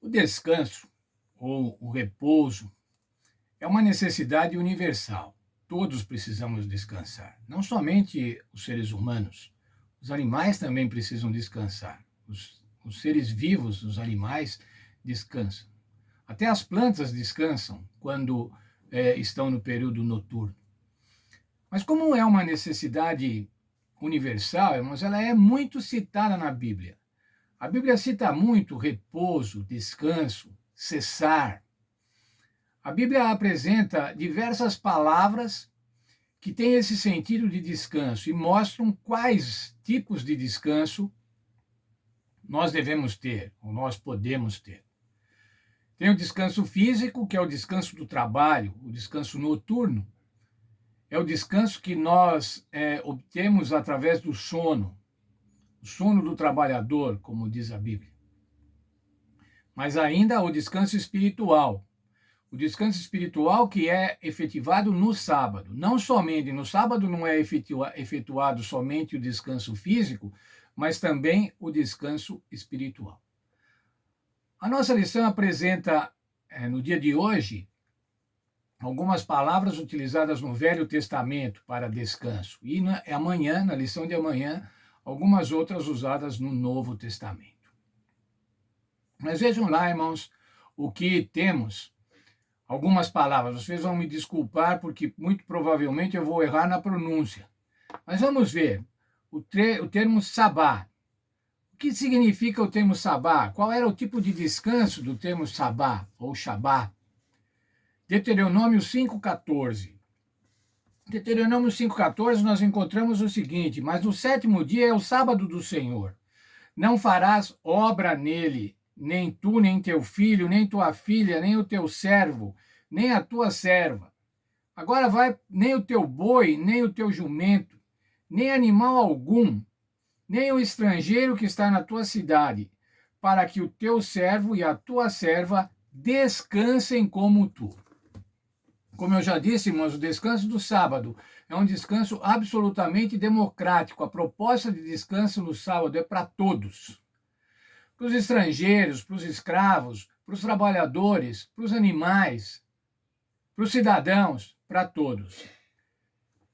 O descanso, ou o repouso, é uma necessidade universal. Todos precisamos descansar, não somente os seres humanos. Os animais também precisam descansar. Os seres vivos, os animais, descansam. Até as plantas descansam quando estão no período noturno. Mas como é uma necessidade universal, irmãos, ela é muito citada na Bíblia. A Bíblia cita muito repouso, descanso, cessar. A Bíblia apresenta diversas palavras que têm esse sentido de descanso e mostram quais tipos de descanso nós devemos ter, ou nós podemos ter. Tem o descanso físico, que é o descanso do trabalho, o descanso noturno. É o descanso que nós obtemos através do sono, o sono do trabalhador, como diz a Bíblia. Mas ainda o descanso espiritual. O descanso espiritual que é efetivado no sábado. Não somente, no sábado não é efetuado somente o descanso físico, mas também o descanso espiritual. A nossa lição apresenta, no dia de hoje, algumas palavras utilizadas no Velho Testamento para descanso. E amanhã, na lição de amanhã, algumas outras usadas no Novo Testamento. Mas vejam lá, irmãos, o que temos. Algumas palavras. Vocês vão me desculpar, porque muito provavelmente eu vou errar na pronúncia. Mas vamos ver. O termo sabá. O que significa o termo sabá? Qual era o tipo de descanso do termo sabá ou shabá? Deuteronômio 5,14. Deuteronômio 5,14 nós encontramos o seguinte: mas no sétimo dia é o sábado do Senhor. Não farás obra nele, nem tu, nem teu filho, nem tua filha, nem o teu servo, nem a tua serva. Agora vai, nem o teu boi, nem o teu jumento, nem animal algum, nem o estrangeiro que está na tua cidade, para que o teu servo e a tua serva descansem como tu. Como eu já disse, irmãos, o descanso do sábado é um descanso absolutamente democrático. A proposta de descanso no sábado é para todos. Para os estrangeiros, para os escravos, para os trabalhadores, para os animais, para os cidadãos, para todos.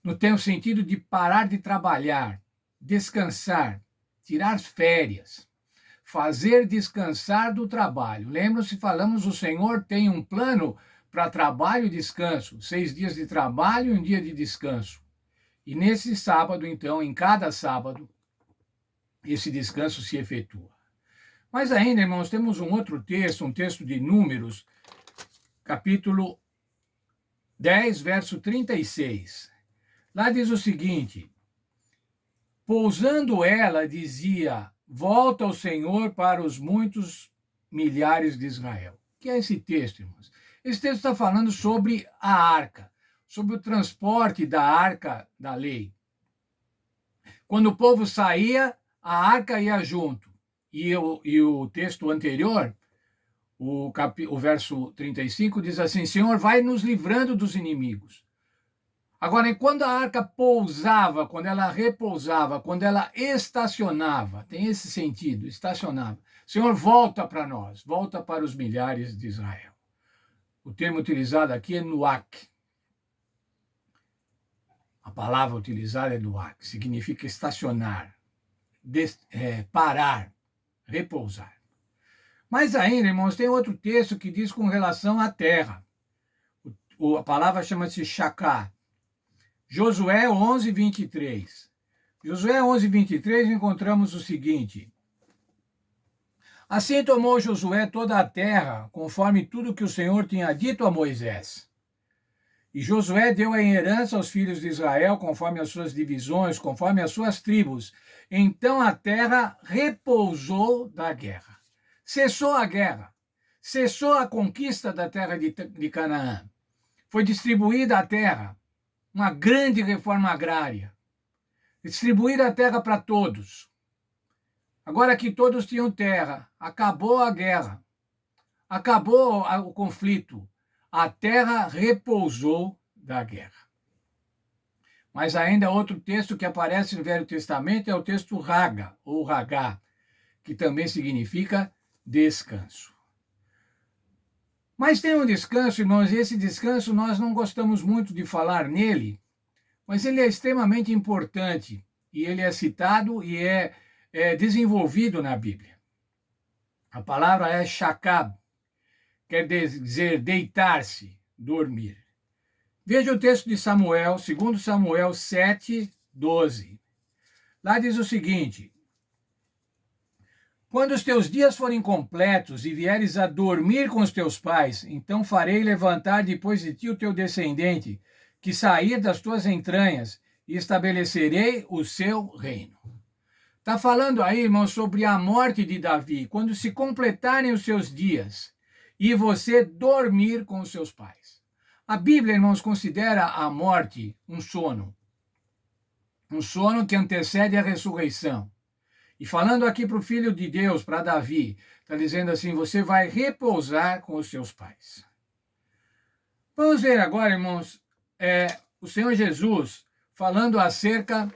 No tem o sentido de parar de trabalhar, descansar, tirar férias, fazer descansar do trabalho. Lembram-se, falamos, o Senhor tem um plano para trabalho e descanso, 6 dias de trabalho e 1 dia de descanso. E nesse sábado, então, em cada sábado, esse descanso se efetua. Mas ainda, irmãos, temos um outro texto, um texto de Números, capítulo 10, verso 36. Lá diz o seguinte: pousando ela, dizia, volta ao Senhor para os muitos milhares de Israel. O que é esse texto, irmãos? Esse texto está falando sobre a arca, sobre o transporte da arca da lei. Quando o povo saía, a arca ia junto. E o texto anterior, o verso 35, diz assim: Senhor, vai nos livrando dos inimigos. Agora, quando a arca pousava, quando ela repousava, quando ela estacionava, tem esse sentido, estacionava. Senhor, volta para nós, volta para os milhares de Israel. O termo utilizado aqui é nuak. A palavra utilizada é nuak, significa estacionar, parar, repousar. Mas ainda, irmãos, tem outro texto que diz com relação à terra. A palavra chama-se shaká. Josué 11, 23. Josué 11, 23, encontramos o seguinte: assim tomou Josué toda a terra, conforme tudo que o Senhor tinha dito a Moisés. E Josué deu em herança aos filhos de Israel, conforme as suas divisões, conforme as suas tribos. Então a terra repousou da guerra. Cessou a guerra. Cessou a conquista da terra de Canaã. Foi distribuída a terra. Uma grande reforma agrária. Distribuída a terra para todos. Agora que todos tinham terra, acabou a guerra. Acabou o conflito. A terra repousou da guerra. Mas ainda outro texto que aparece no Velho Testamento é o texto Raga, ou Ragá, que também significa descanso. Mas tem um descanso, irmãos, e esse descanso nós não gostamos muito de falar nele, mas ele é extremamente importante, e ele é citado e é desenvolvido na Bíblia. A palavra é shakab, quer dizer deitar-se, dormir. Veja o texto de Samuel, 2 Samuel 7, 12. Lá diz o seguinte: quando os teus dias forem completos e vieres a dormir com os teus pais, então farei levantar depois de ti o teu descendente, que sair das tuas entranhas, e estabelecerei o seu reino. Está falando aí, irmãos, sobre a morte de Davi, quando se completarem os seus dias e você dormir com os seus pais. A Bíblia, irmãos, considera a morte um sono que antecede a ressurreição. E falando aqui para o Filho de Deus, para Davi, está dizendo assim: você vai repousar com os seus pais. Vamos ver agora, irmãos, o Senhor Jesus falando acerca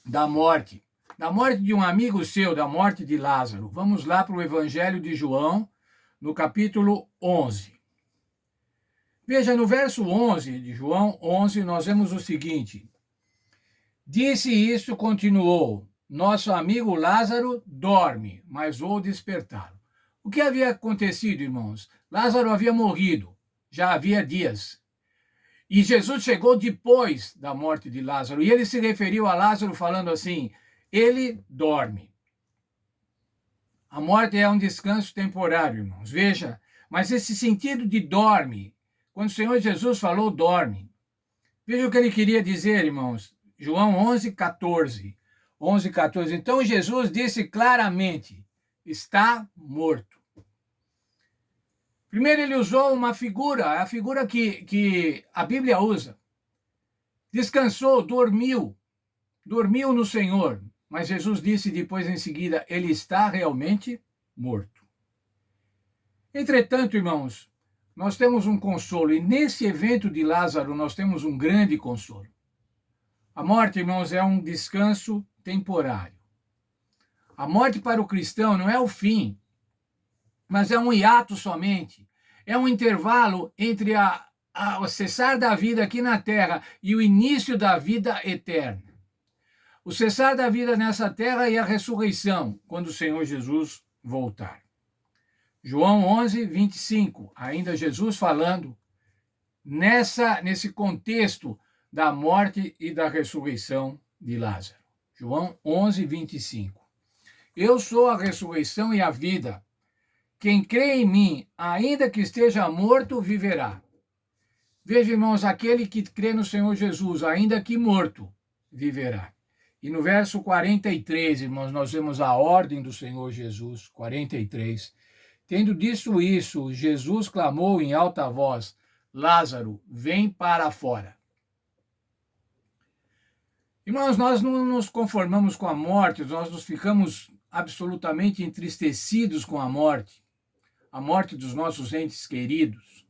da morte de um amigo seu, da morte de Lázaro. Vamos lá para o Evangelho de João, no capítulo 11. Veja, no verso 11 de João 11, nós vemos o seguinte: disse isso, continuou: nosso amigo Lázaro dorme, mas vou despertá-lo. O que havia acontecido, irmãos? Lázaro havia morrido, já havia dias. E Jesus chegou depois da morte de Lázaro, e ele se referiu a Lázaro falando assim: ele dorme. A morte é um descanso temporário, irmãos. Veja, mas esse sentido de dorme, quando o Senhor Jesus falou dorme, veja o que ele queria dizer, irmãos. João 11, 14. 11, 14. Então Jesus disse claramente: está morto. Primeiro ele usou uma figura, a figura que a Bíblia usa. Descansou, dormiu no Senhor. Mas Jesus disse depois em seguida: ele está realmente morto. Entretanto, irmãos, nós temos um consolo, e nesse evento de Lázaro nós temos um grande consolo. A morte, irmãos, é um descanso temporário. A morte para o cristão não é o fim, mas é um hiato somente. É um intervalo entre o cessar da vida aqui na terra e o início da vida eterna. O cessar da vida nessa terra e a ressurreição, quando o Senhor Jesus voltar. João 11, 25, ainda Jesus falando nesse contexto da morte e da ressurreição de Lázaro. João 11, 25. Eu sou a ressurreição e a vida. Quem crê em mim, ainda que esteja morto, viverá. Veja, irmãos, aquele que crê no Senhor Jesus, ainda que morto, viverá. E no verso 43, irmãos, nós vemos a ordem do Senhor Jesus, 43. Tendo dito isso, Jesus clamou em alta voz: Lázaro, vem para fora. Irmãos, nós não nos conformamos com a morte, nós nos ficamos absolutamente entristecidos com a morte dos nossos entes queridos.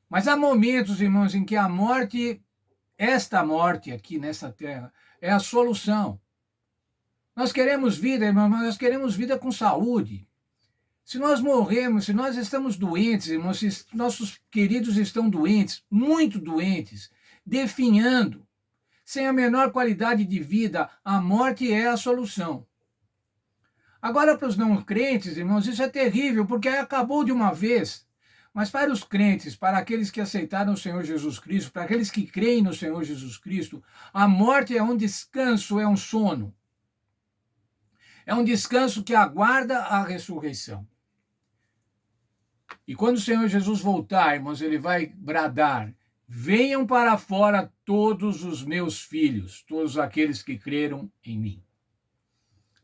Mas há momentos, irmãos, em que a morte, esta morte aqui nessa terra, é a solução. Nós queremos vida, irmãos, mas nós queremos vida com saúde. Se nós morremos, se nós estamos doentes, irmãos, se nossos queridos estão doentes, muito doentes, definhando, sem a menor qualidade de vida, a morte é a solução. Agora, para os não crentes, irmãos, isso é terrível, porque acabou de uma vez. Mas para os crentes, para aqueles que aceitaram o Senhor Jesus Cristo, para aqueles que creem no Senhor Jesus Cristo, a morte é um descanso, é um sono. É um descanso que aguarda a ressurreição. E quando o Senhor Jesus voltar, irmãos, ele vai bradar: venham para fora todos os meus filhos, todos aqueles que creram em mim.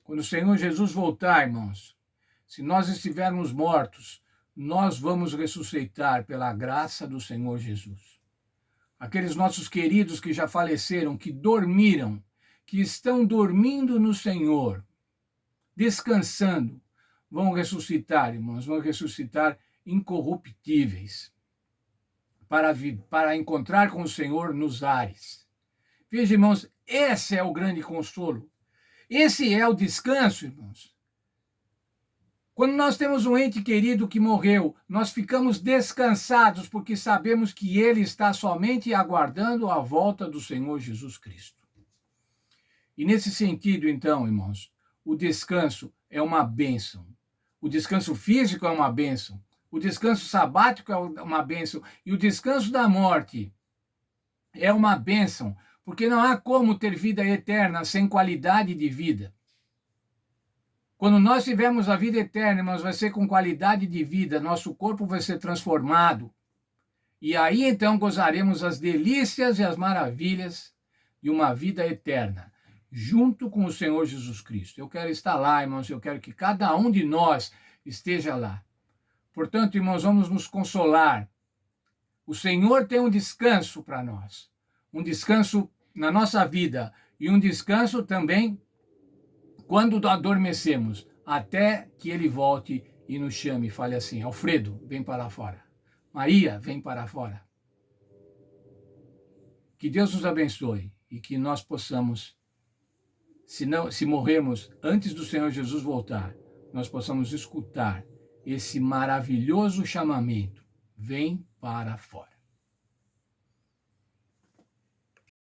Quando o Senhor Jesus voltar, irmãos, se nós estivermos mortos, nós vamos ressuscitar pela graça do Senhor Jesus. Aqueles nossos queridos que já faleceram, que dormiram, que estão dormindo no Senhor, descansando, vão ressuscitar, irmãos, vão ressuscitar incorruptíveis, para encontrar com o Senhor nos ares. Veja, irmãos, esse é o grande consolo. Esse é o descanso, irmãos. Quando nós temos um ente querido que morreu, nós ficamos descansados porque sabemos que ele está somente aguardando a volta do Senhor Jesus Cristo. E nesse sentido, então, irmãos, o descanso é uma bênção. O descanso físico é uma bênção. O descanso sabático é uma bênção. E o descanso da morte é uma bênção, porque não há como ter vida eterna sem qualidade de vida. Quando nós tivermos a vida eterna, irmãos, vai ser com qualidade de vida, nosso corpo vai ser transformado. E aí então gozaremos as delícias e as maravilhas de uma vida eterna, junto com o Senhor Jesus Cristo. Eu quero estar lá, irmãos, eu quero que cada um de nós esteja lá. Portanto, irmãos, vamos nos consolar. O Senhor tem um descanso para nós, um descanso na nossa vida e um descanso também quando adormecemos, até que Ele volte e nos chame e fale assim: Alfredo, vem para fora. Maria, vem para fora. Que Deus nos abençoe e que nós possamos, se morrermos antes do Senhor Jesus voltar, nós possamos escutar esse maravilhoso chamamento: vem para fora.